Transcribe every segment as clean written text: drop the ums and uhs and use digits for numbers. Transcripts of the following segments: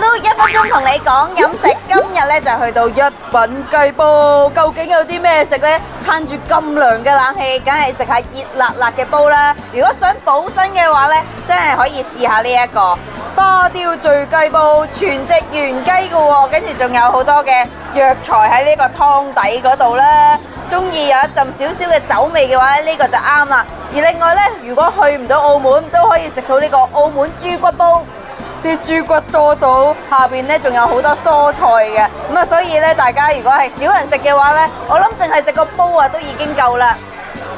Hello， 1分鐘同你講飲食，今日咧就去到一品雞煲，究竟有啲咩食呢？嘆住咁涼嘅冷氣，梗係食下熱辣辣嘅煲啦。如果想補身嘅話呢，真係可以試下呢一個花雕醉雞煲，全隻原雞嘅喎，跟住仲有好多嘅藥材喺呢個湯底嗰度啦。中意有一陣少少嘅酒味嘅話呢，呢個就啱啦。而另外呢，如果去唔到澳門，都可以食到呢個澳門豬骨煲。啲豬骨多到下邊咧，仲有好多蔬菜嘅，咁啊，所以咧，大家如果係少人食嘅話咧，我諗淨係食個煲啊都已經夠啦。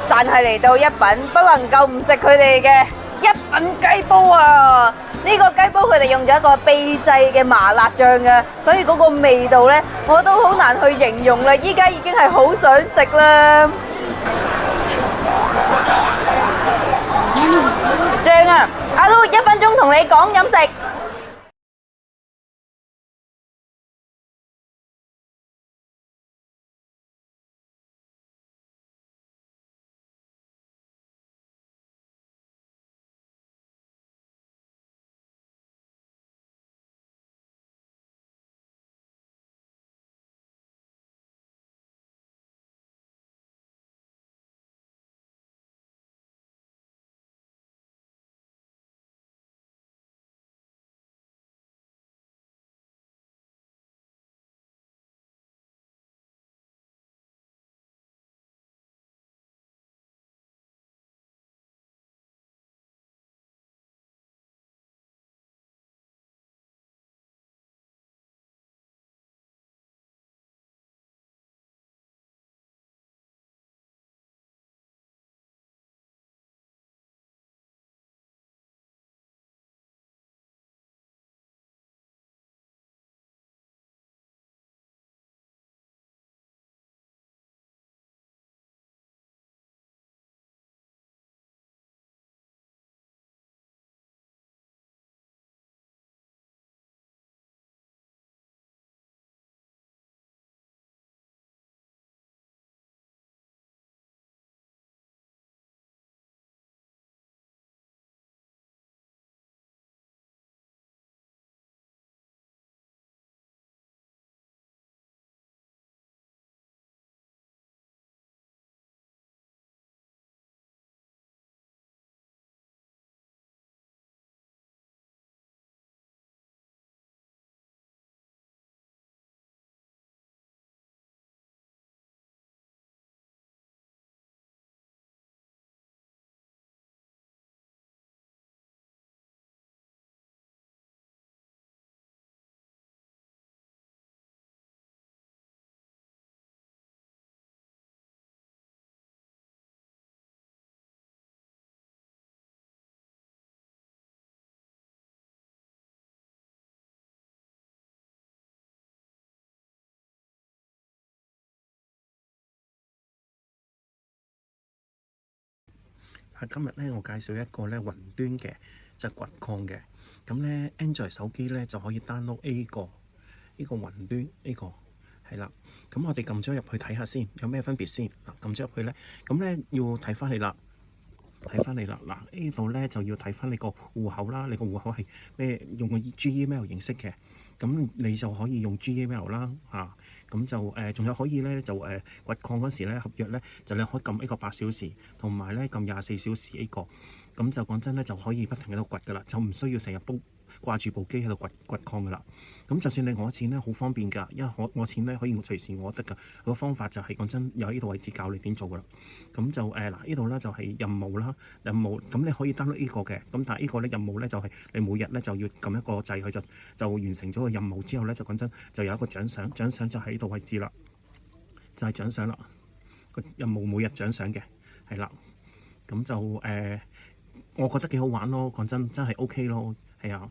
但係嚟到一品，不能夠唔食佢哋嘅一品雞煲啊！呢個雞煲佢哋用咗一個秘製嘅麻辣醬嘅，所以嗰個味道咧，我都好難去形容啦。依家已經係好想食啦，正啊！Hello， 1分鐘同你講飲食。今日咧，我介紹一個咧雲端嘅，就係掘礦嘅。咁咧 Android 手機咧就可以 download 呢個雲端呢個係啦。咁我哋撳咗入去睇下先，有咩分別先嗱？撳咗入去咧，咁咧要睇翻你啦，嗱呢度咧就要睇翻你個戶口啦。你個戶口係咩？用個 Gmail 形式嘅，咁你就可以用 Gmail 啦嚇。咁就仲有可以咧就掘礦嗰時咧合約咧就你可以撳呢個8小時，同埋咧撳24小時呢個。咁就講真咧就可以不停喺度掘噶啦，就唔需要成日掛住部機喺度掘礦噶啦。咁就算你攞錢咧好方便㗎，因為攞錢咧可以隨時攞得㗎。個方法就係講真有呢度位置教你點做㗎啦。咁就嗱呢度咧就係任務啦，任務咁你可以 download 呢個嘅。咁但係呢個咧任務咧就係你每日咧就要撳一個掣，佢就完成咗個任務之後咧就講真就有一個獎賞就喺呢度位置啦，就係獎賞啦。個任務每日獎賞嘅係啦，咁就我覺得幾好玩咯。講真係 OK 咯，係啊。